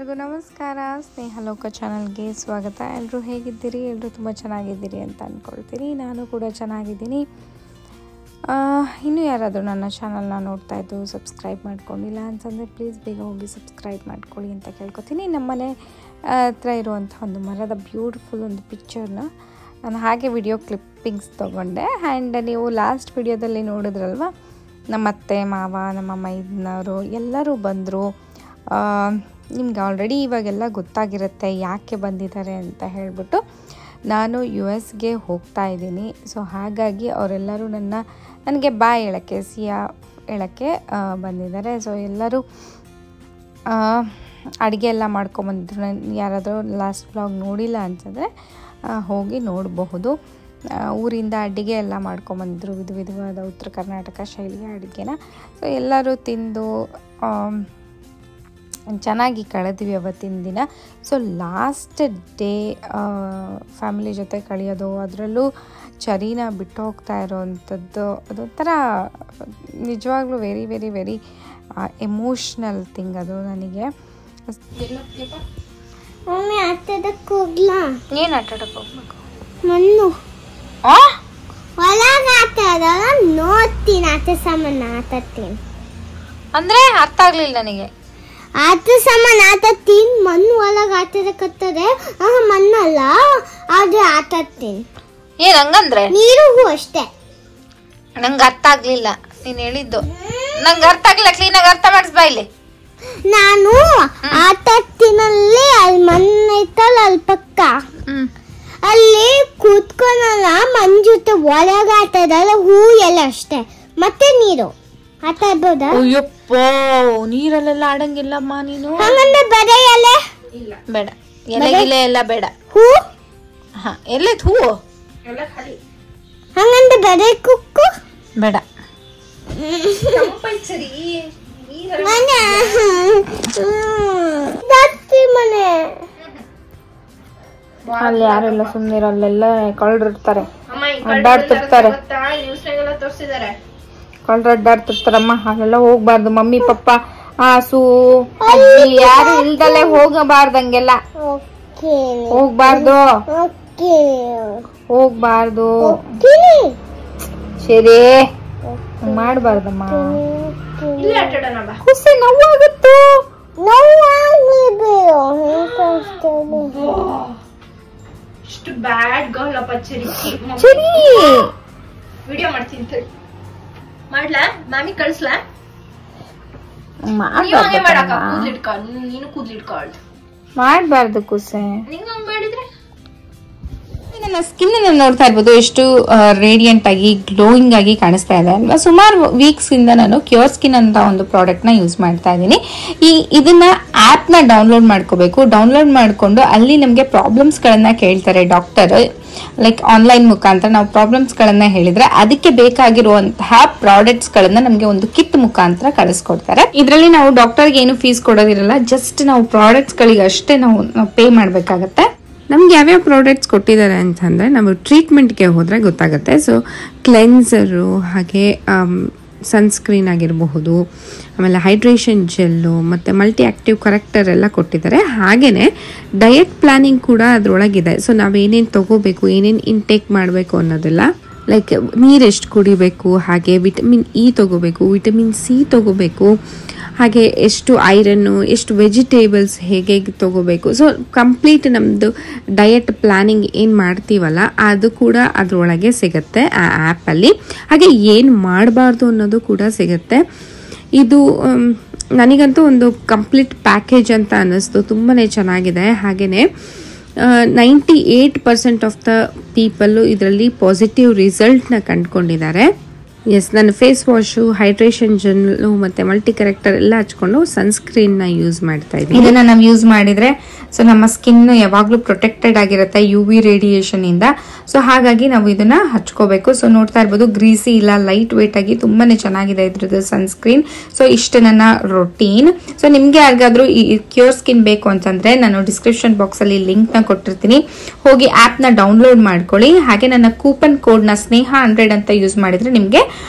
ಎಲ್ಲರಿಗೂ ನಮಸ್ಕಾರ. ಸ್ನೇಹ ಲೋಕ ಚಾನಲ್ಗೆ ಸ್ವಾಗತ. ಎಲ್ಲರೂ ಹೇಗಿದ್ದೀರಿ? ಎಲ್ಲರೂ ತುಂಬ ಚೆನ್ನಾಗಿದ್ದೀರಿ ಅಂತ ಅಂದ್ಕೊಳ್ತೀನಿ. ನಾನು ಕೂಡ ಚೆನ್ನಾಗಿದ್ದೀನಿ. ಇನ್ನೂ ಯಾರಾದರೂ ನನ್ನ ಚಾನಲ್ನ ನೋಡ್ತಾ ಇದ್ದು ಸಬ್ಸ್ಕ್ರೈಬ್ ಮಾಡ್ಕೊಂಡಿಲ್ಲ ಅಂತಂದರೆ ಪ್ಲೀಸ್ ಬೇಗ ಹೋಗಿ ಸಬ್ಸ್ಕ್ರೈಬ್ ಮಾಡ್ಕೊಳ್ಳಿ ಅಂತ ಕೇಳ್ಕೊತೀನಿ. ನಮ್ಮನೆ ಹತ್ರ ಇರುವಂಥ ಒಂದು ಮರದ ಬ್ಯೂಟಿಫುಲ್ ಒಂದು ಪಿಕ್ಚರ್ನ ನಾನು ಹಾಗೆ ವಿಡಿಯೋ ಕ್ಲಿಪ್ಪಿಂಗ್ಸ್ ತೊಗೊಂಡೆ. ಆ್ಯಂಡ್ ನೀವು ಲಾಸ್ಟ್ ವಿಡಿಯೋದಲ್ಲಿ ನೋಡಿದ್ರಲ್ವ, ನಮ್ಮ ಅತ್ತೆ ಮಾವ ನಮ್ಮ ಮೈದನವರು ಎಲ್ಲರೂ ಬಂದರು. ನಿಮ್ಗೆ ಆಲ್ರೆಡಿ ಇವಾಗೆಲ್ಲ ಗೊತ್ತಾಗಿರುತ್ತೆ ಯಾಕೆ ಬಂದಿದ್ದಾರೆ ಅಂತ ಹೇಳಿಬಿಟ್ಟು. ನಾನು US ಗೆ ಹೋಗ್ತಾ ಇದ್ದೀನಿ. ಸೊ ಹಾಗಾಗಿ ಅವರೆಲ್ಲರೂ ನನಗೆ ಬಾಯ್ ಹೇಳೋಕ್ಕೆ ಸಿಯಾ ಹೇಳೋಕ್ಕೆ ಬಂದಿದ್ದಾರೆ. ಸೊ ಎಲ್ಲರೂ ಅಡುಗೆ ಎಲ್ಲ ಮಾಡ್ಕೊಂಬಂದಿದ್ರು. ನಾನು ಯಾರಾದರೂ ಲಾಸ್ಟ್ ವ್ಲಾಗ್ ನೋಡಿಲ್ಲ ಅಂತಂದರೆ ಹೋಗಿ ನೋಡಬಹುದು. ಊರಿಂದ ಅಡುಗೆ ಎಲ್ಲ ಮಾಡ್ಕೊಂಬಂದಿದ್ರು, ವಿಧವಾದ ಉತ್ತರ ಕರ್ನಾಟಕ ಶೈಲಿಯ ಅಡುಗೆನ. ಸೊ ಎಲ್ಲರೂ ತಿಂದು ಚೆನ್ನಾಗಿ ಕಳೆದ್ವಿ ಅವತ್ತಿನ ದಿನ. ಸೊ ಲಾಸ್ಟ್ ಡೇ ಫ್ಯಾಮಿಲಿ ಜೊತೆ ಕಳೆಯೋದು, ಅದರಲ್ಲೂ ಚರಿನ ಬಿಟ್ಟು ಹೋಗ್ತಾ ಇರೋವಂಥದ್ದು ಅದೊಂಥರ ನಿಜವಾಗ್ಲೂ very very very emotional thing ಅದು ನನಗೆ. ಏನು ಆಟಾಡಕ್ಕೆ ಹೋಗ್ಬೇಕು? ಮಣ್ಣು ಒಳಗೆ ನೋಡ್ತೀನಿ, ಆಟ ಸಾಮಾನು ಆಟಾಡ್ತೀನಿ. ಅಂದರೆ ಅರ್ಥ ಆಗಲಿಲ್ಲ ನನಗೆ. ಆಟ ಸಾಮಾನು ಆಟಾಡ್ತೀನಿ, ಮಣ್ಣು ಒಳಗೆ ಆಟಾಡಕತ್ತದೆ. ಮಣ್ಣಲ್ಲ, ಆದ್ರೆ ಆಟಾಡ್ತೀನಿ. ಏನು ಹಂಗಂದ್ರೆ? ನೀರಿಗೂ ಅಷ್ಟೇ. ನಂಗೆ ಅರ್ಥ ಆಗಲಿಲ್ಲ ನೀನು ಹೇಳಿದ್ದು. ನಂಗೆ ಅರ್ಥ ಆಗಲಿಲ್ಲ. ಕ್ಲೀನಾಗಿ ಅರ್ಥ ಮಾಡಿಸ್ಬಾ ಇಲ್ಲಿ. ನಾನು ಆಟಾಡ್ತೀನಲ್ಲಿ ಅಲ್ಲಿ ಮಣ್ಣು ಐತಲ್ಲ ಅಲ್ಲಿ ಪಕ್ಕ, ಅಲ್ಲಿ ಕೂತ್ಕೊಳಲ್ಲ, ಮಣ್ಣು ಜೊತೆ ಒಳಗೆ ಆಟದಲ್ಲ, ಹೂ ಎಲ್ಲ ಅಷ್ಟೇ. ಮತ್ತೆ ನೀರು ಆಟ ಆಡ್ಬೋದಾ? ಅಯ್ಯಪ್ಪ, ನೀರಲ್ಲೆಲ್ಲ ಆಡಂಗಿಲ್ಲಮ್ಮ ನೀನು. ಹಂಗಂದ್ರೆ ಬರೀ ಎಲೆ ಬೇಡ, ಎಲೆಗಿಲೆ ಎಲ್ಲ ಬೇಡ. ಹೂ ಎಲ್ಲೈತ್ ಹೂ? ಹಂಗಂದ್ರೆ ಬರೀ ಕುಕ್ಕು ಬೇಡ. ಮನೆ ಅಲ್ಲಿ ಯಾರೆಲ್ಲ ಸುಮ್ಮನಿರೋ, ಅಲ್ಲೆಲ್ಲ ಕಳ್ಳರು ಇರ್ತಾರೆ, ಅಡ್ಡಾಡ್ತಿರ್ತಾರೆ. ಕಳ್ಳರು ಅಡ್ಡಾಡ್ತಿರ್ತಾರಮ್ಮ, ಅಲ್ಲೆಲ್ಲ ಹೋಗ್ಬಾರ್ದು. ಮಮ್ಮಿ ಪಪ್ಪ ಆಸು ಅಜ್ಜಿ ಯಾರು ಇಲ್ದಲ್ಲೇ ಹೋಗಬಾರ್ದಂಗೆಲ್ಲ. ಹೋಗ್ಬಾರ್ದು ಹೋಗ್ಬಾರ್ದು. ಸರಿ, ಮಾಡ್ಬಾರ್ದಮ್ಮ. ಖುಷಿ ನೋವಾಗುತ್ತು. ಇಷ್ಟು ಬ್ಯಾಡ್ ಗರ್ಲ್ ಅಪ್ಪ. ಸರಿ, ವಿಡಿಯೋ ಮಾಡ್ತೀನಿ. ಮಾಡ್ಲಾ? ಮಾಮಿ ಕಳ್ಸ್ಲಾ? ನೀನು ಕೂದ್ಲಿಟ್ಕೊಳ್. ಮಾಡ್ಬಾರ್ದು ಕುಸೆ. ನಿಂಗ್ ಹಂಗ್ ಮಾಡಿದ್ರೆ ನನ್ನ ಸ್ಕಿನ್ ನೋಡ್ತಾ ಇರ್ಬೋದು, ಎಷ್ಟು ರೇಡಿಯಂಟ್ ಆಗಿ ಗ್ಲೋಯಿಂಗ್ ಆಗಿ ಕಾಣಿಸ್ತಾ ಇದೆ ಅಲ್ವಾ. ಸುಮಾರು ವೀಕ್ಸ್ ಇಂದ ನಾನು ಕ್ಯೂರ್ ಸ್ಕಿನ್ ಅಂತ ಒಂದು ಪ್ರಾಡಕ್ಟ್ ನ ಯೂಸ್ ಮಾಡ್ತಾ ಇದ್ದೀನಿ. ಇದನ್ನ ಆಪ್ ನ ಡೌನ್ಲೋಡ್ ಮಾಡ್ಕೋಬೇಕು. ಡೌನ್ಲೋಡ್ ಮಾಡ್ಕೊಂಡು ಅಲ್ಲಿ ನಮಗೆ ಪ್ರಾಬ್ಲಮ್ಸ್ ಗಳನ್ನ ಕೇಳ್ತಾರೆ ಡಾಕ್ಟರ್. ಲೈಕ್ ಆನ್ಲೈನ್ ಮುಖಾಂತರ ನಾವು ಪ್ರಾಬ್ಲಮ್ಸ್ ಗಳನ್ನ ಹೇಳಿದ್ರೆ ಅದಕ್ಕೆ ಬೇಕಾಗಿರುವಂತಹ ಪ್ರಾಡಕ್ಟ್ಸ್ ಗಳನ್ನ ನಮಗೆ ಒಂದು ಕಿಟ್ ಮುಖಾಂತರ ಕಳಿಸ್ಕೊಡ್ತಾರೆ. ಇದರಲ್ಲಿ ನಾವು ಡಾಕ್ಟರ್ಗೆ ಏನು ಫೀಸ್ ಕೊಡೋದಿರಲ್ಲ, ಜಸ್ಟ್ ನಾವು ಪ್ರಾಡಕ್ಟ್ಸ್ ಗಳಿಗೆ ಅಷ್ಟೇ ನಾವು ಪೇ ಮಾಡ್ಬೇಕಾಗತ್ತೆ. ನಮ್ಗೆ ಯಾವ್ಯಾವ ಪ್ರಾಡಕ್ಟ್ಸ್ ಕೊಟ್ಟಿದ್ದಾರೆ ಅಂತಂದರೆ ನಾವು ಟ್ರೀಟ್ಮೆಂಟ್ಗೆ ಹೋದರೆ ಗೊತ್ತಾಗುತ್ತೆ. ಸೊ ಕ್ಲೆನ್ಸರು, ಹಾಗೆ ಸನ್ಸ್ಕ್ರೀನ್ ಆಗಿರಬಹುದು, ಆಮೇಲೆ ಹೈಡ್ರೇಷನ್ ಜೆಲ್ಲು ಮತ್ತು ಮಲ್ಟಿ ಆ್ಯಕ್ಟಿವ್ ಕರೆಕ್ಟರ್ ಎಲ್ಲ ಕೊಟ್ಟಿದ್ದಾರೆ. ಹಾಗೆಯೇ ಡಯಟ್ ಪ್ಲಾನಿಂಗ್ ಕೂಡ ಅದರೊಳಗಿದೆ. ಸೊ ನಾವೇನೇನು ತೊಗೋಬೇಕು, ಏನೇನು ಇಂಟೇಕ್ ಮಾಡಬೇಕು ಅನ್ನೋದೆಲ್ಲ, ಲೈಕ್ ನೀರೆಷ್ಟು ಕುಡಿಬೇಕು, ಹಾಗೆ ವಿಟಮಿನ್ E ತೊಗೋಬೇಕು, ವಿಟಮಿನ್ C ತೊಗೋಬೇಕು, ಹಾಗೆ ಎಷ್ಟು ಐರನ್ನು, ಎಷ್ಟು ವೆಜಿಟೇಬಲ್ಸ್ ಹೇಗೆ ತೊಗೋಬೇಕು. ಸೊ ಕಂಪ್ಲೀಟ್ ನಮ್ಮದು ಡಯಟ್ ಪ್ಲಾನಿಂಗ್ ಏನು ಮಾಡ್ತೀವಲ್ಲ ಅದು ಕೂಡ ಅದರೊಳಗೆ ಸಿಗುತ್ತೆ ಆ ಆ್ಯಪಲ್ಲಿ. ಹಾಗೆ ಏನು ಮಾಡಬಾರ್ದು ಅನ್ನೋದು ಕೂಡ ಸಿಗುತ್ತೆ. ಇದು ನನಗಂತೂ ಒಂದು ಕಂಪ್ಲೀಟ್ ಪ್ಯಾಕೇಜ್ ಅಂತ ಅನ್ನಿಸ್ತು. ತುಂಬಾ ಚೆನ್ನಾಗಿದೆ. ಹಾಗೆಯೇ 98% ಆಫ್ ದ ಪೀಪಲ್ಲು ಇದರಲ್ಲಿ ಪಾಸಿಟಿವ್ ರಿಸಲ್ಟ್ನ ಕಂಡುಕೊಂಡಿದ್ದಾರೆ. ಎಸ್, ನಾನು ಫೇಸ್ ವಾಶು, ಹೈಡ್ರೇಷನ್ ಜೆಲ್ಲು ಮತ್ತು ಮಲ್ಟಿ ಕರೆಕ್ಟರ್ ಎಲ್ಲ ಹಚ್ಕೊಂಡು ಸನ್ಸ್ಕ್ರೀನ್ನ ಯೂಸ್ ಮಾಡ್ತಾ ಇದ್ದೀನಿ. ಇದನ್ನು ನಾವು ಯೂಸ್ ಮಾಡಿದರೆ ಸೊ ನಮ್ಮ ಸ್ಕಿನ್ ಯಾವಾಗಲೂ ಪ್ರೊಟೆಕ್ಟೆಡ್ ಆಗಿರುತ್ತೆ UV ರೇಡಿಯೇಷನ್ ಇಂದ. ಸೊ ಹಾಗಾಗಿ ನಾವು ಇದನ್ನ ಹಚ್ಕೋಬೇಕು. ಸೊ ನೋಡ್ತಾ ಇರ್ಬೋದು, ಗ್ರೀಸಿ ಇಲ್ಲ, ಲೈಟ್ ವೇಟ್ ಆಗಿ ತುಂಬಾನೇ ಚೆನ್ನಾಗಿದೆ ಇದ್ರದ್ದು ಸನ್ಸ್ಕ್ರೀನ್. ಸೊ ಇಷ್ಟು ನನ್ನ ರೊಟೀನ್. ಸೊ ನಿಮ್ಗೆ ಯಾರಿಗಾದ್ರೂ ಈ ಕ್ಯೂರ್ ಸ್ಕಿನ್ ಬೇಕು ಅಂತಂದ್ರೆ ನಾನು ಡಿಸ್ಕ್ರಿಪ್ಷನ್ ಬಾಕ್ಸ್ ಅಲ್ಲಿ ಲಿಂಕ್ ನ ಕೊಟ್ಟಿರ್ತೀನಿ, ಹೋಗಿ ಆಪ್ ನ ಡೌನ್ಲೋಡ್ ಮಾಡ್ಕೊಳ್ಳಿ. ಹಾಗೆ ನನ್ನ ಕೂಪನ್ ಕೋಡ್ ನ ಸ್ನೇಹ 100 ಅಂತ ಯೂಸ್ ಮಾಡಿದ್ರೆ ನಿಮ್ಗೆ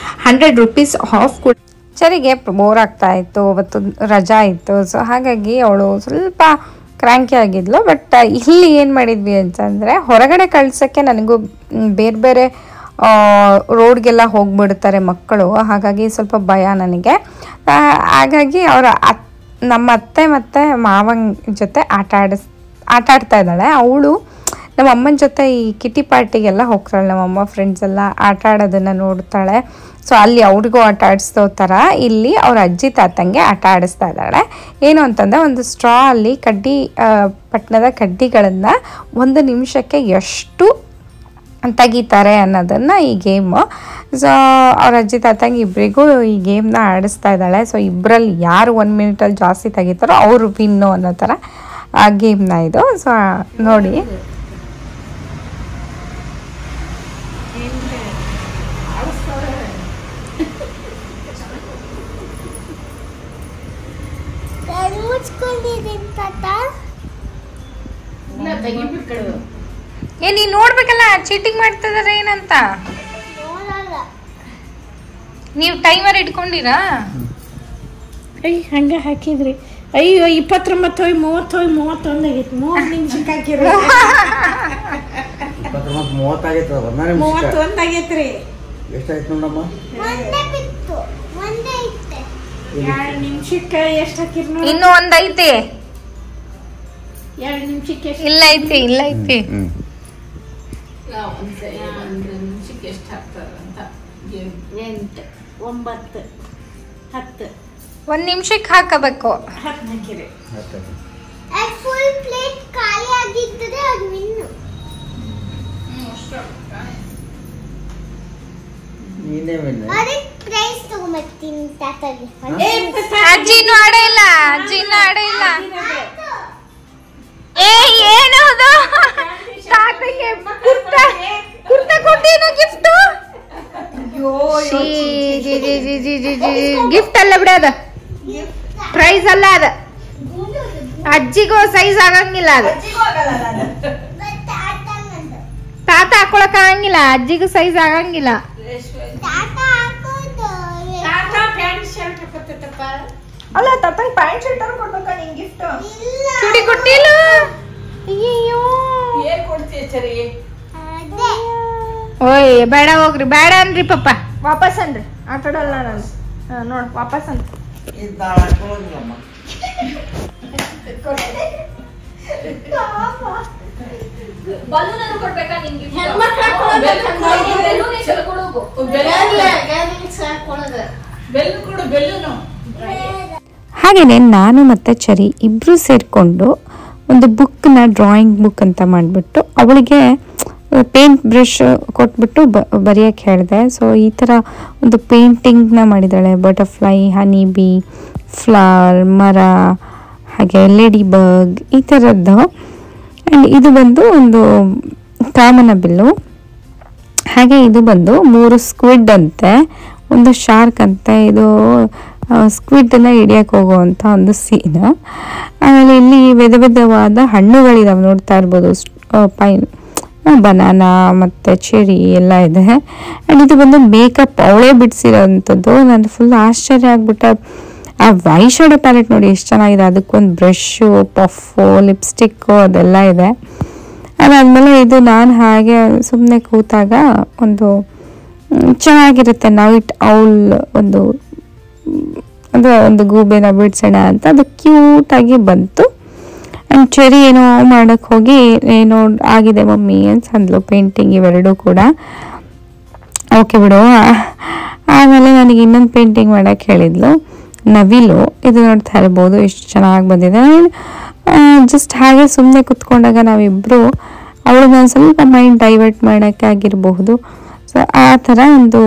100 ರೂಪೀಸ್ ಆಫ್ ಕೂಡ ಚರಿಗೆ ಬೋರ್ ಆಗ್ತಾ ಇತ್ತು, ಅವತ್ತು ರಜಾ ಇತ್ತು. ಸೊ ಹಾಗಾಗಿ ಅವಳು ಸ್ವಲ್ಪ ಕ್ರ್ಯಾಂಕಿ ಆಗಿದ್ಲು. ಬಟ್ ಇಲ್ಲಿ ಏನು ಮಾಡಿದ್ವಿ ಅಂತಂದರೆ, ಹೊರಗಡೆ ಕಳ್ಸೋಕ್ಕೆ ನನಗೂ ಬೇರೆ ಬೇರೆ ರೋಡ್ಗೆಲ್ಲ ಹೋಗ್ಬಿಡ್ತಾರೆ ಮಕ್ಕಳು, ಹಾಗಾಗಿ ಸ್ವಲ್ಪ ಭಯ ನನಗೆ. ಹಾಗಾಗಿ ನಮ್ಮ ಅತ್ತೆ ಮತ್ತು ಮಾವನ ಜೊತೆ ಆಟ ಆಡ್ತಾ ಇದ್ದಾಳೆ. ಅವಳು ನಮ್ಮ ಅಮ್ಮನ ಜೊತೆ ಈ ಕಿಟಿ ಪಾರ್ಟಿಗೆಲ್ಲ ಹೋಗ್ತಾಳೆ. ನಮ್ಮಮ್ಮ ಫ್ರೆಂಡ್ಸ್ ಎಲ್ಲ ಆಟ ಆಡೋದನ್ನು ನೋಡ್ತಾಳೆ. ಸೊ ಅಲ್ಲಿ ಅವ್ರಿಗೂ ಆಟ ಆಡಿಸ್ತೋ ಥರ ಇಲ್ಲಿ ಅವ್ರ ಅಜ್ಜಿ ತಾತಂಗೆ ಆಟ ಆಡಿಸ್ತಾ ಇದ್ದಾಳೆ. ಏನು ಅಂತಂದರೆ, ಒಂದು ಸ್ಟ್ರಾ ಅಲ್ಲಿ ಪಟ್ಟಣದ ಕಡ್ಡಿಗಳನ್ನು 1 ನಿಮಿಷಕ್ಕೆ ಎಷ್ಟು ತೆಗಿತಾರೆ ಅನ್ನೋದನ್ನು ಈ ಗೇಮು. ಸೊ ಅವ್ರ ಅಜ್ಜಿ ತಾತಂಗೆ ಇಬ್ಬರಿಗೂ ಈ ಗೇಮ್ನ ಆಡಿಸ್ತಾ ಇದ್ದಾಳೆ. ಸೊ ಇಬ್ಬರಲ್ಲಿ ಯಾರು 1 ಮಿನಿಟಲ್ಲಿ ಜಾಸ್ತಿ ತೆಗಿತಾರೋ ಅವರು ವಿನ್ನು ಅನ್ನೋ ಥರ ಆ ಗೇಮ್ನ ಇದು. ಸೊ ನೋಡಿ, ನೀನ್ ನೋಡ್ಬೇಕಲ್ಲ ಚೀಟಿಂಗ್ ಮಾಡ್ತಾ ಇದಾರೆ ಏನಂತ. ನೀವು ಟೈಮರ್ ಇಟ್ಕೊಂಡಿರಾ? ಹಂಗ ಹಾಕಿದ್ರಿ. ಅಯ್ಯೋ 29 ಹೋಯ್ 30 ಹೋಯ್ 31 ಆಗೈತಿ. 30 ನಿಮಿಷಕ್ಕೆ ಹಾಕಿರಿ. 31 ಆಗೈತ್ರಿ. ಎಷ್ಟಾಯ್ತು ನೋಡಮ್ಮ? 2 ನಿಮಿಷಕ್ಕೆ ಎಷ್ಟು ಹಾಕಿರಿ ನೋಡಿ? ಇನ್ನೂ ಒಂದ್ ಐತಿ. 2 ನಿಮಿಷಕ್ಕೆ ಇಲ್ಲ ಐತಿ 1 ನಿಮಿಷಕ್ಕೆ ಎಷ್ಟು ಹಾಕ್ತಾರಂತ. 8 9 10 1 ನಿಮಿಷಕ್ಕೆ ಹಾಕಬೇಕು. 10 ಹಾಕಿರಿ. ಫುಲ್ ಪ್ಲೇಟ್ ಖಾಲಿ ಆಗಿದ್ದರೆ ಅದು ವಿನ್ನು. ಅದಕ್ಕೆ ಪ್ರೈಸ್ ತಗೊಂಡ್ಬರ್ತೀನಿ ತಾತಗೆ. ಅಜ್ಜಿನೂ ಆಡೇ ಇಲ್ಲ. ಏನದು ತಾತಗೆ ಕುರ್ತಾ ಕೊಟ್ಟೇನು ಗಿಫ್ಟು? ಗಿಫ್ಟ್ ಅಲ್ಲ ಬಿಡ, ಅದ ಪ್ರೈಸ್ ಅಲ್ಲ. ಅದ ಅಜ್ಜಿಗೂ ಸೈಜ್ ಆಗಂಗಿಲ್ಲ. ಅದು ತಾತ ಹಾಕೊಳಕ್ ಆಗಂಗಿಲ್ಲ, ಅಜ್ಜಿಗೂ ಸೈಜ್ ಆಗಂಗಿಲ್ಲ. ಅಲ್ಲ ತಾತಂಗ್ ಪ್ಯಾಂಟ್ ಶರ್ಟ್ ಕೊಡ್ಬೇಕಾ ನಿಂಗೆ ಗಿಫ್ಟ್? ಚೂಡಿ ಕೊಟ್ಟಿಲ್ಲ. ಅಯ್ಯೋ ಏನ್ ಕೊಡ್ತೀಯ ಚರಿ? ಓಯ್ ಬೇಡ ಹೋಗ್ರಿ, ಬೇಡ ಅನ್ರಿ ಪಪ್ಪ. ವಾಪಸ್ ಅನ್ರಿ, ಆಟಾಡಲ್ಲ ನಾನು. ನೋಡ್ ವಾಪಸ್ ಅಂತ ಬಲೂನ್ ಕೊಡ್ಬೇಕಾ ನಿಂಗೆ? ಹಾಗೆಯೇ ನಾನು ಮತ್ತು ಚರಿ ಇಬ್ಬರು ಸೇರಿಕೊಂಡು ಒಂದು ಬುಕ್ನ, ಡ್ರಾಯಿಂಗ್ ಬುಕ್ ಅಂತ ಮಾಡಿಬಿಟ್ಟು ಅವಳಿಗೆ ಪೇಂಟ್ ಬ್ರಷ್ ಕೊಟ್ಬಿಟ್ಟು ಬರೆಯೋಕ್ಕೆ ಹೇಳಿದೆ. ಸೊ ಈ ಥರ ಒಂದು ಪೇಂಟಿಂಗ್ನ ಮಾಡಿದ್ದಾಳೆ. ಬಟರ್ಫ್ಲೈ, ಹನಿ ಬೀ, ಫ್ಲವರ್, ಮರ, ಹಾಗೆ ಲೇಡಿ ಬರ್ಗ್, ಈ ಥರದ್ದು. ಆ್ಯಂಡ್ ಇದು ಬಂದು ಒಂದು ಕಾಮನ ಬಿಲ್ಲು. ಹಾಗೆ ಇದು ಬಂದು 3 ಸ್ಕ್ವಿಡ್ ಅಂತೆ, ಒಂದು ಶಾರ್ಕ್ ಅಂತೆ. ಇದು ಸ್ಕ್ವಿಡನ್ನು ಹಿಡಿಯೋಕ್ಕೆ ಹೋಗುವಂಥ ಒಂದು ಸೀನ್. ಆಮೇಲೆ ಇಲ್ಲಿ ವಿಧವಾದ ಹಣ್ಣುಗಳಿದಾವೆ, ನೋಡ್ತಾ ಇರ್ಬೋದು. ಬನಾನಾ ಮತ್ತು ಚೆರಿ ಎಲ್ಲ ಇದೆ. ಆ್ಯಂಡ್ ಇದು ಬಂದು ಮೇಕಪ್ ಅವಳೇ ಬಿಡಿಸಿರೋಂಥದ್ದು. ನಾನು ಫುಲ್ ಆಶ್ಚರ್ಯ ಆಗ್ಬಿಟ್ಟೆ. ಆ ವೈ ಶೇಡೋ ಪ್ಯಾಲೆಟ್ ನೋಡಿ ಎಷ್ಟು ಚೆನ್ನಾಗಿದೆ. ಅದಕ್ಕೊಂದು ಬ್ರಷು, ಪಫು, ಲಿಪ್ಸ್ಟಿಕ್ಕು ಅದೆಲ್ಲ ಇದೆ. ಅದಾದಮೇಲೆ ಇದು ನಾನು ಹಾಗೆ ಸುಮ್ಮನೆ ಕೂತಾಗ ಒಂದು ಚೆನ್ನಾಗಿರುತ್ತೆ ನೈಟ್ ಔಲ್ ಒಂದು ಗೂಬೆನ ಬಿಡಿಸೋಣ ಅಂತ ಅದು ಕ್ಯೂಟಾಗಿ ಬಂತು. ಆ್ಯಂಡ್ ಚೆರಿ ಏನೋ ಮಾಡೋಕ್ಕೆ ಹೋಗಿ ಏನೋ ಆಗಿದೆ ಮಮ್ಮಿ ಅಂತ ಅಂದ್ಲು, ಪೇಂಟಿಂಗ್ ಇವೆರಡೂ ಕೂಡ. ಓಕೆ ಬಿಡು. ಆಮೇಲೆ ನನಗೆ ಇನ್ನೊಂದು ಪೇಂಟಿಂಗ್ ಮಾಡೋಕ್ಕೆ ಹೇಳಿದ್ಲು, ನವಿಲು. ಇದು ನೋಡ್ತಾ ಇರ್ಬೋದು ಎಷ್ಟು ಚೆನ್ನಾಗಿ ಬಂದಿದೆ. ಜಸ್ಟ್ ಹಾಗೆ ಸುಮ್ಮನೆ ಕುತ್ಕೊಂಡಾಗ ನಾವಿಬ್ಬರು ಅವಳಿಗೆ ಒಂದು ಸ್ವಲ್ಪ ಮೈಂಡ್ ಡೈವರ್ಟ್ ಮಾಡೋಕ್ಕಾಗಿರಬಹುದು. ಸೊ ಆ ಥರ ಒಂದು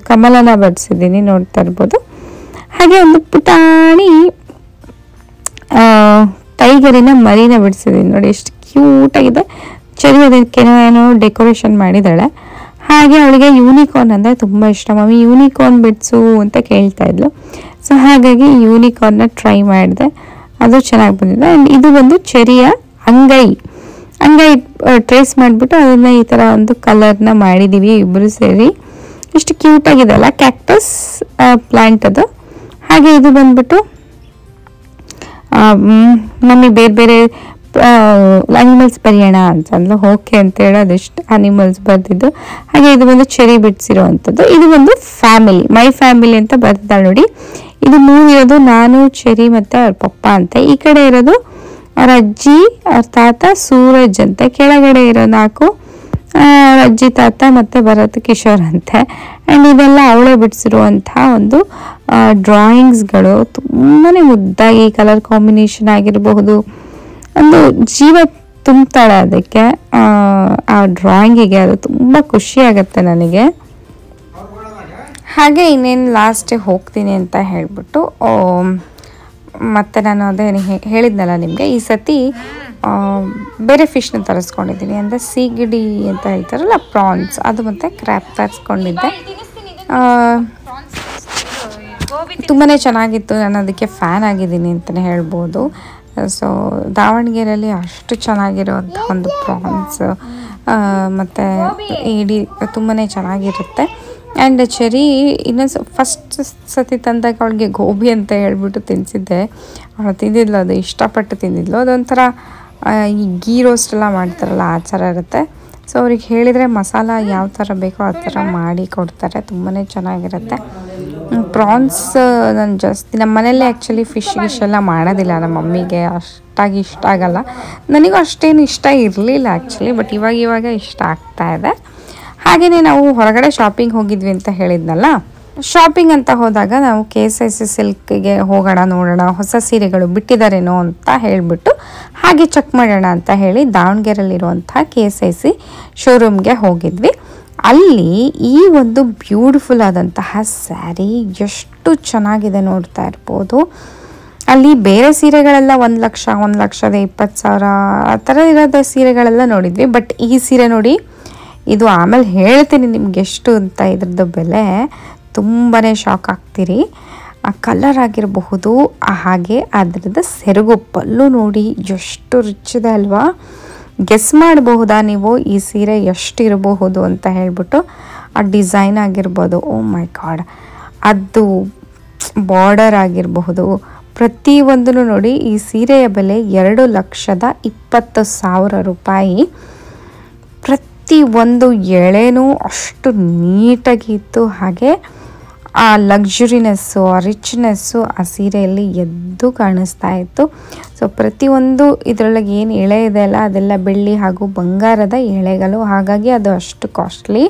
ಕಮಲನ ಬಡಿಸಿದ್ದೀನಿ, ನೋಡ್ತಾ ಇರ್ಬೋದು. ಹಾಗೆ ಒಂದು ಪುಟಾಣಿ ಟೈಗರಿನ ಮರಿನ ಬಿಡಿಸಿದ್ದೀನಿ ನೋಡಿ, ಎಷ್ಟು ಕ್ಯೂಟಾಗಿದೆ. ಚೆರಿ ಅದಕ್ಕೇನೋ ಡೆಕೋರೇಷನ್ ಮಾಡಿದ್ದಾಳೆ. ಹಾಗೆ ಅವಳಿಗೆ ಯೂನಿಕಾರ್ನ್ ಅಂದರೆ ತುಂಬ ಇಷ್ಟ. ಮಮ್ಮಿ ಯೂನಿಕಾರ್ನ್ ಬಿಡಿಸು ಅಂತ ಕೇಳ್ತಾ ಇದ್ಲು. ಸೊ ಹಾಗಾಗಿ ಯೂನಿಕಾರ್ನ್ನ ಟ್ರೈ ಮಾಡಿದೆ, ಅದು ಚೆನ್ನಾಗಿ ಬಂದಿದೆ. ಆ್ಯಂಡ್ ಇದು ಬಂದು ಚೆರಿಯ ಅಂಗೈ ಟ್ರೇಸ್ ಮಾಡಿಬಿಟ್ಟು ಅದನ್ನು ಈ ಥರ ಒಂದು ಕಲರ್ನ ಮಾಡಿದ್ದೀವಿ ಇಬ್ಬರು ಸೇರಿ. ಎಷ್ಟು ಕ್ಯೂಟಾಗಿದೆ ಅಲ್ಲ, ಕ್ಯಾಕ್ಟಸ್ ಪ್ಲ್ಯಾಂಟ್ ಅದು. ಹಾಗೆ ಇದು ಬಂದ್ಬಿಟ್ಟು ನಮಗೆ ಬೇರೆ ಬೇರೆ ಅನಿಮಲ್ಸ್ ಬರೆಯೋಣ ಅಂತಂದ್ಲು. ಓಕೆ ಅಂತ ಹೇಳೋದು ಎಷ್ಟು ಅನಿಮಲ್ಸ್ ಬರ್ತಿದ್ದು. ಹಾಗೆ ಇದು ಬಂದು ಚೆರಿ ಬಿಡಿಸಿರೋವಂಥದ್ದು. ಇದು ಒಂದು ಫ್ಯಾಮಿಲಿ, ಮೈ ಫ್ಯಾಮಿಲಿ ಅಂತ ಬರ್ತಿದ್ದಾಳೆ ನೋಡಿ. ಇದು 3 ಇರೋದು ನಾನು, ಚೆರಿ ಮತ್ತು ಅವ್ರ ಪಪ್ಪ ಅಂತ. ಈ ಕಡೆ ಇರೋದು ಅವ್ರ ಅಜ್ಜಿ, ಅವ್ರ ತಾತ, ಸೂರಜ್ ಅಂತ. ಕೆಳಗಡೆ ಇರೋ 4 ಅಜ್ಜಿ, ತಾತ ಮತ್ತು ಭರತ್, ಕಿಶೋರ್ ಅಂತೆ. ಆ್ಯಂಡ್ ಇದೆಲ್ಲ ಅವಳೇ ಬಿಡಿಸಿರುವಂಥ ಒಂದು ಡ್ರಾಯಿಂಗ್ಸ್ಗಳು. ತುಂಬಾ ಮುದ್ದಾಗಿ ಕಲರ್ ಕಾಂಬಿನೇಷನ್ ಆಗಿರಬಹುದು, ಒಂದು ಜೀವ ತುಂಬ್ತಾಳೆ ಅದಕ್ಕೆ, ಆ ಡ್ರಾಯಿಂಗಿಗೆ. ಅದು ತುಂಬ ಖುಷಿ ಆಗುತ್ತೆ ನನಗೆ. ಹಾಗೆ ಇನ್ನೇನು ಲಾಸ್ಟಿಗೆ ಹೋಗ್ತೀನಿ ಅಂತ ಹೇಳಿಬಿಟ್ಟು ಮತ್ತು ನಾನು ಅದೇ ಹೇಳಿದ್ನಲ್ಲ ನಿಮಗೆ, ಈ ಸತಿ ಬೇರೆ ಫಿಶ್ನ ತರಿಸ್ಕೊಂಡಿದ್ದೀನಿ. ಅಂದರೆ ಸೀಗಡಿ ಅಂತ ಹೇಳ್ತಾರಲ್ಲ, ಪ್ರಾನ್ಸ್, ಅದು ಮತ್ತು ಕ್ರ್ಯಾಬ್ ತರಿಸ್ಕೊಂಡಿದ್ದೆ. ತುಂಬಾ ಚೆನ್ನಾಗಿತ್ತು. ನಾನು ಅದಕ್ಕೆ ಫ್ಯಾನ್ ಆಗಿದ್ದೀನಿ ಅಂತಲೇ ಹೇಳ್ಬೋದು. ಸೊ ದಾವಣಗೆರೆಯಲ್ಲಿ ಅಷ್ಟು ಚೆನ್ನಾಗಿರೋಂಥ ಒಂದು ಪ್ರಾನ್ಸ್ ಮತ್ತು ಏಡಿ ತುಂಬಾ ಚೆನ್ನಾಗಿರುತ್ತೆ. ಆ್ಯಂಡ್ ಚೆರಿ ಇನ್ನೊಂದು ಫಸ್ಟ್ ಸತಿ ತಂದಾಗ ಅವಳಿಗೆ ಗೋಬಿ ಅಂತ ಹೇಳ್ಬಿಟ್ಟು ತಿನ್ನಿಸಿದ್ದೆ. ಅವಳು ತಿಂದಿದ್ಲು, ಅದು ಇಷ್ಟಪಟ್ಟು ತಿಂದಿದ್ಲು. ಅದೊಂಥರ ಈ ಗೀ ರೋಸ್ಟ್ ಎಲ್ಲ ಮಾಡ್ತಾರಲ್ಲ ಆ ಥರ ಇರುತ್ತೆ. ಸೊ ಅವ್ರಿಗೆ ಹೇಳಿದರೆ ಮಸಾಲ ಯಾವ ಥರ ಬೇಕೋ ಆ ಥರ ಮಾಡಿ ಕೊಡ್ತಾರೆ. ತುಂಬಾ ಚೆನ್ನಾಗಿರುತ್ತೆ. ಪ್ರಾನ್ಸ್ ನಾನು ಜಾಸ್ತಿ ನಮ್ಮ ಮನೇಲಿ ಆ್ಯಕ್ಚುಲಿ ಫಿಶ್ ಎಲ್ಲ ಮಾಡೋದಿಲ್ಲ. ನಮ್ಮ ಮಮ್ಮಿಗೆ ಅಷ್ಟಾಗಿ ಇಷ್ಟ ಆಗಲ್ಲ, ನನಗೂ ಅಷ್ಟೇನು ಇಷ್ಟ ಇರಲಿಲ್ಲ ಆ್ಯಕ್ಚುಲಿ. ಬಟ್ ಇವಾಗ ಇಷ್ಟ ಆಗ್ತಾಯಿದೆ. ಹಾಗೆಯೇ ನಾವು ಹೊರಗಡೆ ಶಾಪಿಂಗ್ ಹೋಗಿದ್ವಿ ಅಂತ ಹೇಳಿದ್ನಲ್ಲ, ಶಾಪಿಂಗ್ ಅಂತ ಹೋದಾಗ ನಾವು KSIC ಸಿಲ್ಕ್ಗೆ ಹೋಗೋಣ, ನೋಡೋಣ ಹೊಸ ಸೀರೆಗಳು ಬಿಟ್ಟಿದ್ದಾರೇನೋ ಅಂತ ಹೇಳಿಬಿಟ್ಟು ಹಾಗೆ ಚೆಕ್ ಮಾಡೋಣ ಅಂತ ಹೇಳಿ ದಾವಣಗೆರೆಯಲ್ಲಿರುವಂಥ KSIC ಶೋರೂಮ್ಗೆ ಹೋಗಿದ್ವಿ. ಅಲ್ಲಿ ಈ ಒಂದು ಬ್ಯೂಟಿಫುಲ್ ಆದಂತಹ ಸ್ಯಾರಿ ಎಷ್ಟು ಚೆನ್ನಾಗಿದೆ ನೋಡ್ತಾ ಇರ್ಬೋದು. ಅಲ್ಲಿ ಬೇರೆ ಸೀರೆಗಳೆಲ್ಲ 1,20,000 ಆ ಥರ ಇರೋದ ಸೀರೆಗಳೆಲ್ಲ ನೋಡಿದ್ವಿ. ಬಟ್ ಈ ಸೀರೆ ನೋಡಿ, ಇದು ಆಮೇಲೆ ಹೇಳ್ತೀನಿ ನಿಮ್ಗೆ ಎಷ್ಟು ಅಂತ ಇದ್ರದ್ದು ಬೆಲೆ. ತುಂಬಾ ಶಾಕ್ ಆಗ್ತೀರಿ. ಆ ಕಲರ್ ಆಗಿರಬಹುದು, ಹಾಗೆ ಅದರದ್ದು ಸೆರಗು ಪಲ್ಲು ನೋಡಿ ಎಷ್ಟು ರಿಚ್ ಇದೆ ಅಲ್ವಾ. ಗೆಸ್ ಮಾಡಬಹುದಾ ನೀವು ಈ ಸೀರೆ ಎಷ್ಟಿರಬಹುದು ಅಂತ ಹೇಳ್ಬಿಟ್ಟು. ಆ ಡಿಸೈನ್ ಆಗಿರ್ಬೋದು, ಓ ಮೈ ಗಾಡ್, ಅದು ಬಾರ್ಡರ್ ಆಗಿರಬಹುದು, ಪ್ರತಿಯೊಂದೂ ನೋಡಿ. ಈ ಸೀರೆಯ ಬೆಲೆ 2,20,000 ರೂಪಾಯಿ. ಪ್ರತಿ ಒಂದು ಎಳೆನೂ ಅಷ್ಟು ನೀಟಾಗಿ ಇತ್ತು. ಹಾಗೆ ಆ ಲಕ್ಸುರಿನೆಸ್ಸು, ಆ ರಿಚ್ನೆಸ್ಸು ಆ ಸೀರೆಯಲ್ಲಿ ಎದ್ದು ಕಾಣಿಸ್ತಾ ಇತ್ತು. ಸೊ ಪ್ರತಿಯೊಂದು ಇದರೊಳಗೆ ಏನು ಎಳೆ ಇದೆ ಅಲ್ಲ, ಅದೆಲ್ಲ ಬೆಳ್ಳಿ ಹಾಗೂ ಬಂಗಾರದ ಎಳೆಗಳು. ಹಾಗಾಗಿ ಅದು ಅಷ್ಟು ಕಾಸ್ಟ್ಲಿ.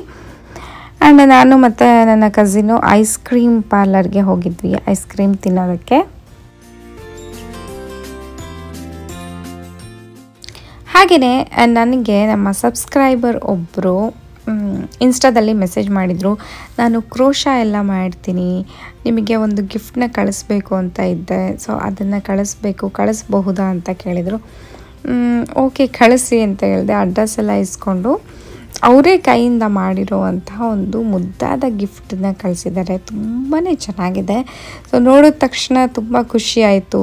ಆ್ಯಂಡ್ ನಾನು ಮತ್ತು ನನ್ನ ಕಸಿನು ಐಸ್ ಕ್ರೀಮ್ ಪಾರ್ಲರ್ಗೆ ಹೋಗಿದ್ವಿ ಐಸ್ ಕ್ರೀಮ್ ತಿನ್ನೋದಕ್ಕೆ. ಹಾಗೆಯೇ ನನಗೆ ನಮ್ಮ ಸಬ್ಸ್ಕ್ರೈಬರ್ ಒಬ್ಬರು ಇನ್ಸ್ಟಾದಲ್ಲಿ ಮೆಸೇಜ್ ಮಾಡಿದರು, ನಾನು ಕ್ರೋಶಾ ಎಲ್ಲ ಮಾಡ್ತೀನಿ, ನಿಮಗೆ ಒಂದು ಗಿಫ್ಟನ್ನ ಕಳಿಸ್ಬೇಕು ಅಂತ ಇದ್ದೆ, ಸೊ ಅದನ್ನು ಕಳಿಸ್ಬಹುದಾ ಅಂತ ಕೇಳಿದರು. ಓಕೆ ಕಳಿಸಿ ಅಂತ ಹೇಳಿದೆ. ಅಡ್ರೆಸ್ ಎಲ್ಲ ಇಸ್ಕೊಂಡು ಅವರೇ ಕೈಯಿಂದ ಮಾಡಿರೋವಂತಹ ಒಂದು ಮುದ್ದಾದ ಗಿಫ್ಟನ್ನ ಕಳಿಸಿದ್ದಾರೆ. ತುಂಬಾ ಚೆನ್ನಾಗಿದೆ. ಸೊ ನೋಡಿದ ತಕ್ಷಣ ತುಂಬ ಖುಷಿ ಆಯಿತು.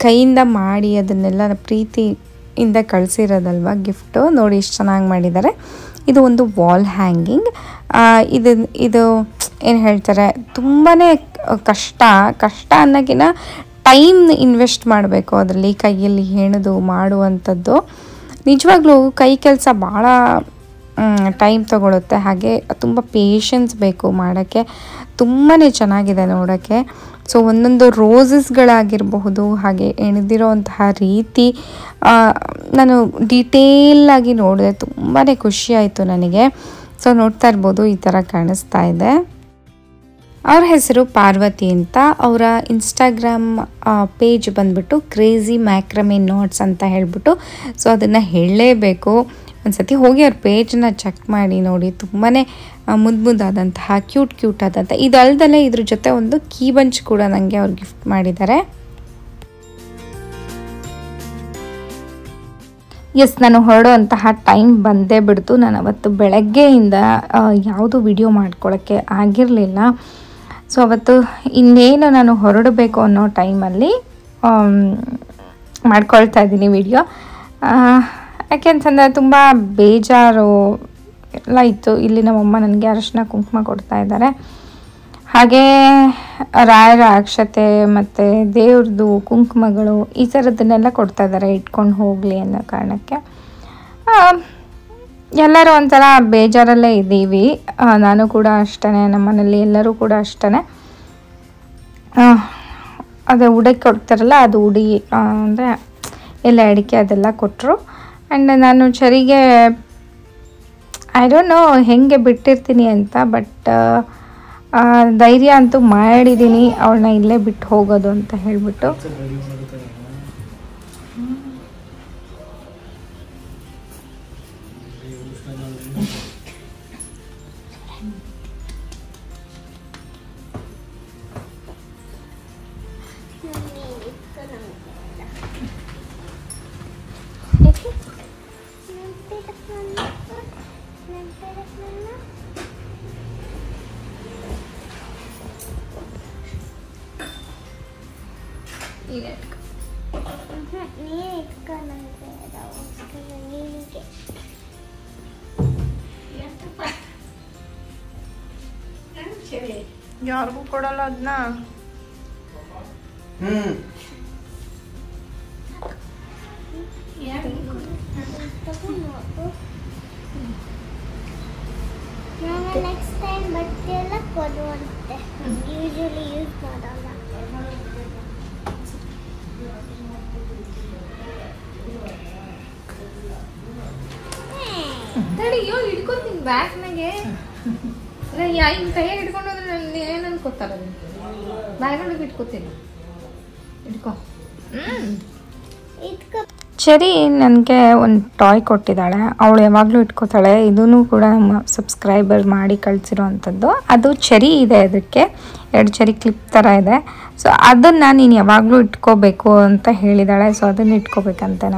ಕೈಯಿಂದ ಮಾಡಿ ಅದನ್ನೆಲ್ಲ ಪ್ರೀತಿಯಿಂದ ಕಳಿಸಿರೋದಲ್ವ ಗಿಫ್ಟು. ನೋಡಿ ಎಷ್ಟು ಚೆನ್ನಾಗಿ ಮಾಡಿದ್ದಾರೆ. ಇದು ಒಂದು ವಾಲ್ ಹ್ಯಾಂಗಿಂಗ್. ಇದು ಏನು ಹೇಳ್ತಾರೆ, ತುಂಬಾ ಕಷ್ಟ ಅನ್ನೋಕ್ಕಿಂತ ಟೈಮ್ ಇನ್ವೆಸ್ಟ್ ಮಾಡಬೇಕು ಅದರಲ್ಲಿ, ಕೈಯಲ್ಲಿ ಹೆಣೆದು ಮಾಡುವಂಥದ್ದು. ನಿಜವಾಗ್ಲೂ ಕೈ ಕೆಲಸ ಭಾಳ ಟೈಮ್ ತಗೊಳುತ್ತೆ. ಹಾಗೆ ತುಂಬ ಪೇಷನ್ಸ್ ಬೇಕು ಮಾಡೋಕ್ಕೆ. ತುಂಬಾ ಚೆನ್ನಾಗಿದೆ ನೋಡೋಕ್ಕೆ. ಸೊ ಒಂದೊಂದು ರೋಸಸ್ಗಳಾಗಿರಬಹುದು, ಹಾಗೆ ಎಣೆದಿರೋಂತಹ ರೀತಿ ನಾನು ಡೀಟೇಲಾಗಿ ನೋಡಿದೆ. ತುಂಬಾ ಖುಷಿ ಆಯಿತು ನನಗೆ. ಸೊ ನೋಡ್ತಾ ಇರ್ಬೋದು, ಈ ಥರ ಕಾಣಿಸ್ತಾ ಇದೆ. ಅವ್ರ ಹೆಸರು ಪಾರ್ವತಿ ಅಂತ. ಅವರ ಇನ್ಸ್ಟಾಗ್ರಾಮ್ ಪೇಜ್ ಬಂದ್ಬಿಟ್ಟು ಕ್ರೇಜಿ ಮ್ಯಾಕ್ರಮೆ ನಾಟ್ಸ್ ಅಂತ ಹೇಳ್ಬಿಟ್ಟು. ಸೊ ಅದನ್ನು ಹೇಳಲೇಬೇಕು. ಒಂದು ಸತಿ ಹೋಗಿ ಅವ್ರ ಪೇಜನ್ನ ಚೆಕ್ ಮಾಡಿ ನೋಡಿ. ತುಂಬಾ ಮುದ್ದಾದಂತಹ ಕ್ಯೂಟ್ ಆದಂಥ. ಇದು ಅಲ್ದಲ್ಲೇ ಇದ್ರ ಜೊತೆ ಒಂದು ಕೀ ಬಂಚ್ ಕೂಡ ನನಗೆ ಅವ್ರು ಗಿಫ್ಟ್ ಮಾಡಿದ್ದಾರೆ. ಎಸ್, ನಾನು ಹೊರಡುವಂತಹ ಟೈಮ್ ಬಂದೇ ಬಿಡ್ತು. ನಾನು ಅವತ್ತು ಬೆಳಗ್ಗೆಯಿಂದ ಯಾವುದು ವಿಡಿಯೋ ಮಾಡ್ಕೊಳ್ಳೋಕ್ಕೆ ಆಗಿರಲಿಲ್ಲ. ಸೊ ಅವತ್ತು ಇನ್ನೇನು ನಾನು ಹೊರಡಬೇಕು ಅನ್ನೋ ಟೈಮಲ್ಲಿ ಮಾಡ್ಕೊಳ್ತಾ ಇದ್ದೀನಿ ವಿಡಿಯೋ. ಯಾಕೆಂತಂದರೆ ತುಂಬ ಬೇಜಾರು. ಎಲ್ಲ ಇತ್ತು. ಇಲ್ಲಿ ನಮ್ಮಮ್ಮ ನನಗೆ ಅರಿಶಿನ ಕುಂಕುಮ ಕೊಡ್ತಾ ಇದ್ದಾರೆ. ಹಾಗೇ ರಾಯರ ಅಕ್ಷತೆ ಮತ್ತು ದೇವ್ರದ್ದು ಕುಂಕುಮಗಳು ಈ ಥರದ್ದನ್ನೆಲ್ಲ ಕೊಡ್ತಾ ಇದ್ದಾರೆ ಇಟ್ಕೊಂಡು ಹೋಗಲಿ ಅನ್ನೋ ಕಾರಣಕ್ಕೆ. ಎಲ್ಲರೂ ಒಂಥರ ಬೇಜಾರಲ್ಲೇ ಇದ್ದೀವಿ. ನಾನು ಕೂಡ ಅಷ್ಟೇ, ನಮ್ಮ ಮನೇಲಿ ಎಲ್ಲರೂ ಕೂಡ ಅಷ್ಟೇ. ಅದೇ ಉಡಕ್ಕೆ ಕೊಡ್ತಾರಲ್ಲ ಅದು ಉಡಿ ಅಂದರೆ ಎಲ್ಲ ಅಡಿಕೆ ಅದೆಲ್ಲ ಕೊಟ್ಟರು. ಆ್ಯಂಡ್ ನಾನು ಚರಿಗೆ ಐ ಡೋಂಟ್ ನೋ ಹೆಂಗೆ ಬಿಟ್ಟಿರ್ತೀನಿ ಅಂತ, ಬಟ್ ಧೈರ್ಯ ಅಂತೂ ಮಾಡಿದ್ದೀನಿ ಅವಳನ್ನ ಇಲ್ಲೇ ಬಿಟ್ಟು ಹೋಗೋದು ಅಂತ ಹೇಳಿಬಿಟ್ಟು. ಯಾರಿಗೂ ಕೊಡಲ್ಲ ಅದನ್ನ. ನೆಕ್ಸ್ಟ್ ಟೈಮ್ ಬಟ್ಟೆ ಎಲ್ಲ ಕೊಡುವಂತೆ, ಯೂಶಲಿ ಯೂಸ್ ಮಾಡಲ್ಲ. ತಡಿಯೋ ಹಿಡ್ಕೊತೀನಿ ಬ್ಯಾಗ್ನಾಗೆ. ಹಿಂಗೆ ಕೈಯಾಗ ಹಿಡ್ಕೊಂಡು ಹೋದ್ರೆ ನನ್ನ ಏನು ಅನ್ಕೋತಾರ, ಬ್ಯಾಗ್ನೊಳಗೆ ಇಟ್ಕೋತೀನಿ. ಇಟ್ಕೊ. ಚೆರಿ ನನಗೆ ಒಂದು ಟಾಯ್ ಕೊಟ್ಟಿದ್ದಾಳೆ, ಅವಳು ಯಾವಾಗಲೂ ಇಟ್ಕೋತಾಳೆ. ಇದೂ ಕೂಡ ನಮ್ಮ ಸಬ್ಸ್ಕ್ರೈಬರ್ ಮಾಡಿ ಕಳಿಸಿರೋ ಅಂಥದ್ದು. ಅದು ಚೆರಿ ಇದೆ, ಅದಕ್ಕೆ 2 ಚೆರಿ ಕ್ಲಿಪ್ ಥರ ಇದೆ. ಸೊ ಅದನ್ನು ನೀನು ಯಾವಾಗಲೂ ಇಟ್ಕೋಬೇಕು ಅಂತ ಹೇಳಿದಾಳೆ. ಸೊ ಅದನ್ನು ಇಟ್ಕೋಬೇಕಂತೆ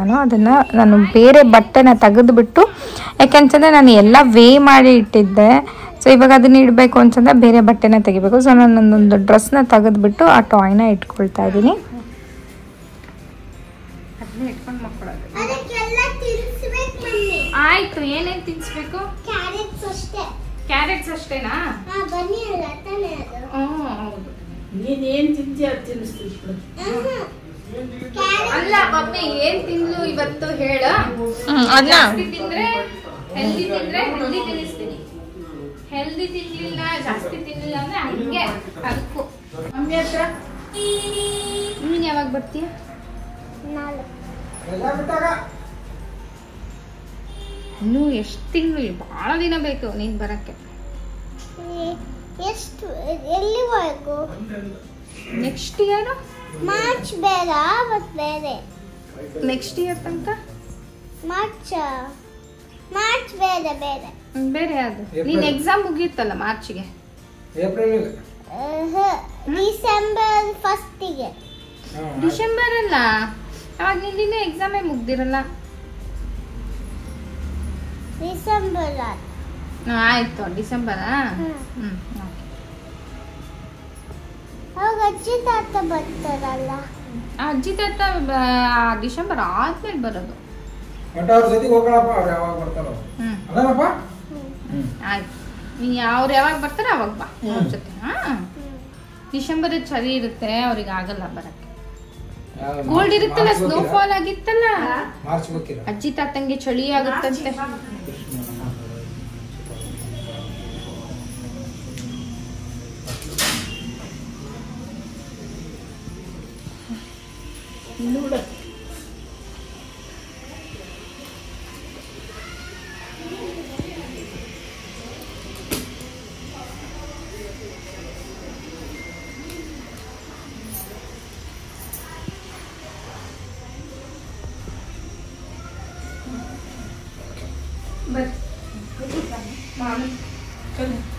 ನಾನು ಬೇರೆ ಬಟ್ಟೆನ ತೆಗೆದುಬಿಟ್ಟು, ಯಾಕೆಂತಂದರೆ ನಾನು ಎಲ್ಲ ವೇ ಮಾಡಿ ಇಟ್ಟಿದ್ದೆ. ಸೊ ಇವಾಗ ಅದನ್ನ ಇಡಬೇಕು ಅಂತಂದರೆ ಬೇರೆ ಬಟ್ಟೆನ ತೆಗಿಬೇಕು. ಸೊ ನಾನು ನನ್ನೊಂದು ಡ್ರೆಸ್ನ ತೆಗೆದುಬಿಟ್ಟು ಆ ಟಾಯ್ನ ಇಟ್ಕೊಳ್ತಾ ಇದ್ದೀನಿ. ಅದನ್ನ ಇಟ್ಕೊಂಡು ಮಕ್ಕಳೋದು. ಆಯಿತು, ಏನೇನು ತಿನ್ನಿಸ್ಬೇಕು? ಕ್ಯಾರೆಟ್ಸ್ ಅಷ್ಟೇನಾ? ಹೌದು. ನೀನೇನು ತಿಂತೀಯ ಅದು ತಿನ್ನಿಸ್ತೀವಿ. ಅಲ್ಲ ಮಮ್ಮಿ, ಏನ್ ತಿಂದ್ಲು ಇವತ್ತು ಹೇಳ. ಜಾಸ್ತಿ ತಿಂದ್ರೆ ಹೆಲ್ದಿ ತಿನ್ನಿಸ್ತೀನಿ. ಹೆಲ್ದಿ ತಿನ್ಲಿಲ್ಲ, ಜಾಸ್ತಿ ತಿನ್ಲಿಲ್ಲ ಅಂದ್ರೆ ಹಂಗೆ ಅದಕ್ಕೂ. ಮಮ್ಮಿ ಹತ್ರ ನೀನ್ ಯಾವಾಗ ಬರ್ತೀಯ? ಇನ್ನು ಎಷ್ಟು ತಿಂಗಳು? ಬಹಳ ದಿನ ಬೇಕು ನೀನ್ ಬರಕ್ಕೆ. ಎಷ್ಟು ಎಲ್ಲಿವರೆಗೂ? ನೆಕ್ಸ್ಟ್ ಇಯರ್ ಮಾರ್ಚ್ ಬೇಡ, ಮತ್ತೆ ಬೇರೆ ನೆಕ್ಸ್ಟ್ ಇಯರ್ ತನಕ. ಮಾರ್ಚ್ ಬೇರೆ ಬೇರೆ ಬೇರೆ ಅದು. ನೀನ್ ಎಕ್ಸಾಮ್ ಮುಗಿಯುತ್ತಲ್ಲ ಮಾರ್ಚ್ಗೆ. ಡಿಸೆಂಬರ್ 1ಗೆ. ಡಿಸೆಂಬರ್ ಅಲ್ಲ, ಅವಾಗ ನಿಂದಿನ ಎಕ್ಸಾಮೇ ಮುಗ್ದಿರಲ್ಲ. ಡಿಸೆಂಬರ್. ಆಯ್ತು, ಡಿಸೆಂಬರ್. ಅವಾಗ ಅಜ್ಜಿ ತಾತ ಬರ್ತಾರಲ್ಲ. ಅಜ್ಜಿ ತಾತ ಡಿಸೆಂಬರ್ ಆದ್ಮೇಲೆ ಬರೋದು. ಆಯ್ತು, ನೀನ್ ಅವ್ರು ಯಾವಾಗ ಬರ್ತಾರ ಅವಾಗ ಬಾ ಅವ್ರ ಜೊತೆ. ಡಿಸೆಂಬರ್ ಚಳಿ ಇರುತ್ತೆ, ಅವ್ರಿಗೆ ಆಗಲ್ಲ ಬರಕ್ಕೆ. ಕೋಲ್ಡ್ ಇರುತ್ತಲ್ಲ, ಸ್ನೋಫಾಲ್ ಆಗಿತ್ತಲ್ಲ, ಅಜ್ಜಿ ತಾತಂಗೆ ಚಳಿ ಆಗುತ್ತಂತೆ.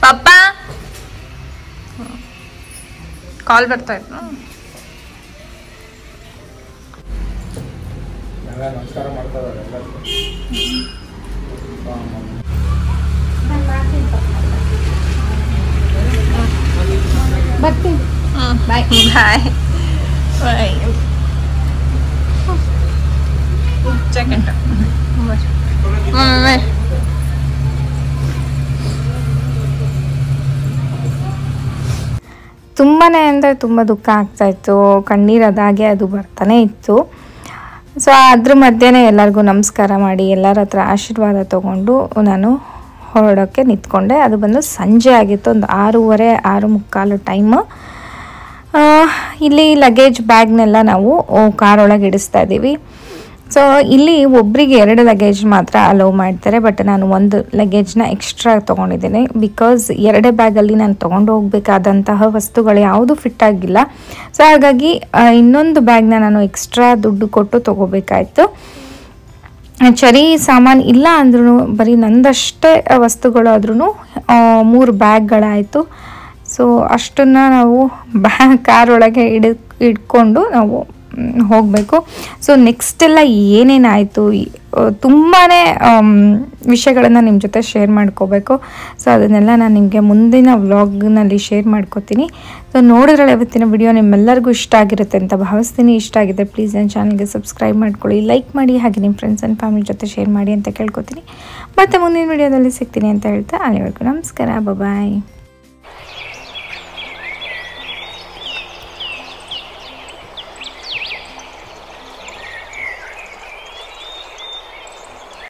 ಪಪ್ಪ ಕಾಲ್ ಬರ್ತಾ ಇತ್ತು. ನಮಸ್ಕಾರ ಮಾಡ್ತಾರೆ ಬರ್ತೀನಿ. ಬಾಯ್ ಬಾಯ್ ಬಾಯ್. ಸೆಕೆಂಡ್ ತುಂಬಾ ಅಂದರೆ ತುಂಬ ದುಃಖ ಆಗ್ತಾಯಿತ್ತು, ಕಣ್ಣೀರು ಅದಾಗೆ ಅದು ಬರ್ತಾನೆ ಇತ್ತು. ಸೊ ಅದ್ರ ಮಧ್ಯೆ ಎಲ್ಲರಿಗೂ ನಮಸ್ಕಾರ ಮಾಡಿ ಎಲ್ಲರ ಹತ್ರ ಆಶೀರ್ವಾದ ತೊಗೊಂಡು ನಾನು ಹೊರಡೋಕ್ಕೆ ನಿಂತ್ಕೊಂಡೆ. ಅದು ಬಂದು ಸಂಜೆ ಆಗಿತ್ತು, ಒಂದು 6:30 6:45 ಟೈಮು. ಇಲ್ಲಿ ಲಗೇಜ್ ಬ್ಯಾಗ್ನೆಲ್ಲ ನಾವು ಕಾರೊಳಗೆ ಇಡಿಸ್ತಾ ಇದ್ದೀವಿ. ಸೊ ಇಲ್ಲಿ ಒಬ್ಬರಿಗೆ 2 ಲಗೇಜ್ ಮಾತ್ರ ಅಲೋ ಮಾಡ್ತಾರೆ, ಬಟ್ ನಾನು 1 ಲಗೇಜ್ನ ಎಕ್ಸ್ಟ್ರಾ ತೊಗೊಂಡಿದ್ದೀನಿ. ಬಿಕಾಸ್ 2 ಬ್ಯಾಗಲ್ಲಿ ನಾನು ತೊಗೊಂಡು ಹೋಗಬೇಕಾದಂತಹ ವಸ್ತುಗಳು ಯಾವುದು ಫಿಟ್ ಆಗಿಲ್ಲ. ಸೊ ಹಾಗಾಗಿ ಇನ್ನೊಂದು ಬ್ಯಾಗ್ನ ನಾನು ಎಕ್ಸ್ಟ್ರಾ ದುಡ್ಡು ಕೊಟ್ಟು ತೊಗೋಬೇಕಾಯ್ತು. ಚರಿ ಸಾಮಾನು ಇಲ್ಲ ಅಂದ್ರೂ ಬರೀ ನಂದಷ್ಟೇ ವಸ್ತುಗಳಾದ್ರೂ 3 ಬ್ಯಾಗ್ಗಳಾಯಿತು. ಸೊ ಅಷ್ಟನ್ನು ನಾವು ಕಾರೊಳಗೆ ಇಟ್ಕೊಂಡು ನಾವು ಹೋಗಬೇಕು. ಸೊ ನೆಕ್ಸ್ಟ್ ಎಲ್ಲ ಏನೇನಾಯಿತು, ತುಂಬಾ ವಿಷಯಗಳನ್ನು ನಿಮ್ಮ ಜೊತೆ ಶೇರ್ ಮಾಡ್ಕೋಬೇಕು. ಸೊ ಅದನ್ನೆಲ್ಲ ನಾನು ನಿಮಗೆ ಮುಂದಿನ ವ್ಲಾಗ್ನಲ್ಲಿ ಶೇರ್ ಮಾಡ್ಕೋತೀನಿ. ಸೊ ನೋಡಿದ್ರಲ್ಲ ಇವತ್ತಿನ ವಿಡಿಯೋ ನಿಮ್ಮೆಲ್ಲರಿಗೂ ಇಷ್ಟ ಆಗಿರುತ್ತೆ ಅಂತ ಭಾವಿಸ್ತೀನಿ. ಇಷ್ಟ ಆಗಿದೆ ಪ್ಲೀಸ್ ನನ್ನ ಚಾನಲ್ಗೆ ಸಬ್ಸ್ಕ್ರೈಬ್ ಮಾಡ್ಕೊಳ್ಳಿ, ಲೈಕ್ ಮಾಡಿ, ಹಾಗೆ ನಿಮ್ಮ ಫ್ರೆಂಡ್ಸ್ ಆ್ಯಂಡ್ ಫ್ಯಾಮಿಲಿ ಜೊತೆ ಶೇರ್ ಮಾಡಿ ಅಂತ ಕೇಳ್ಕೊತೀನಿ. ಮತ್ತು ಮುಂದಿನ ವಿಡಿಯೋದಲ್ಲಿ ಸಿಗ್ತೀನಿ ಅಂತ ಹೇಳ್ತಾ ಅಲ್ಲಿವರೆಗೂ ನಮಸ್ಕಾರ, ಬಾಯ್.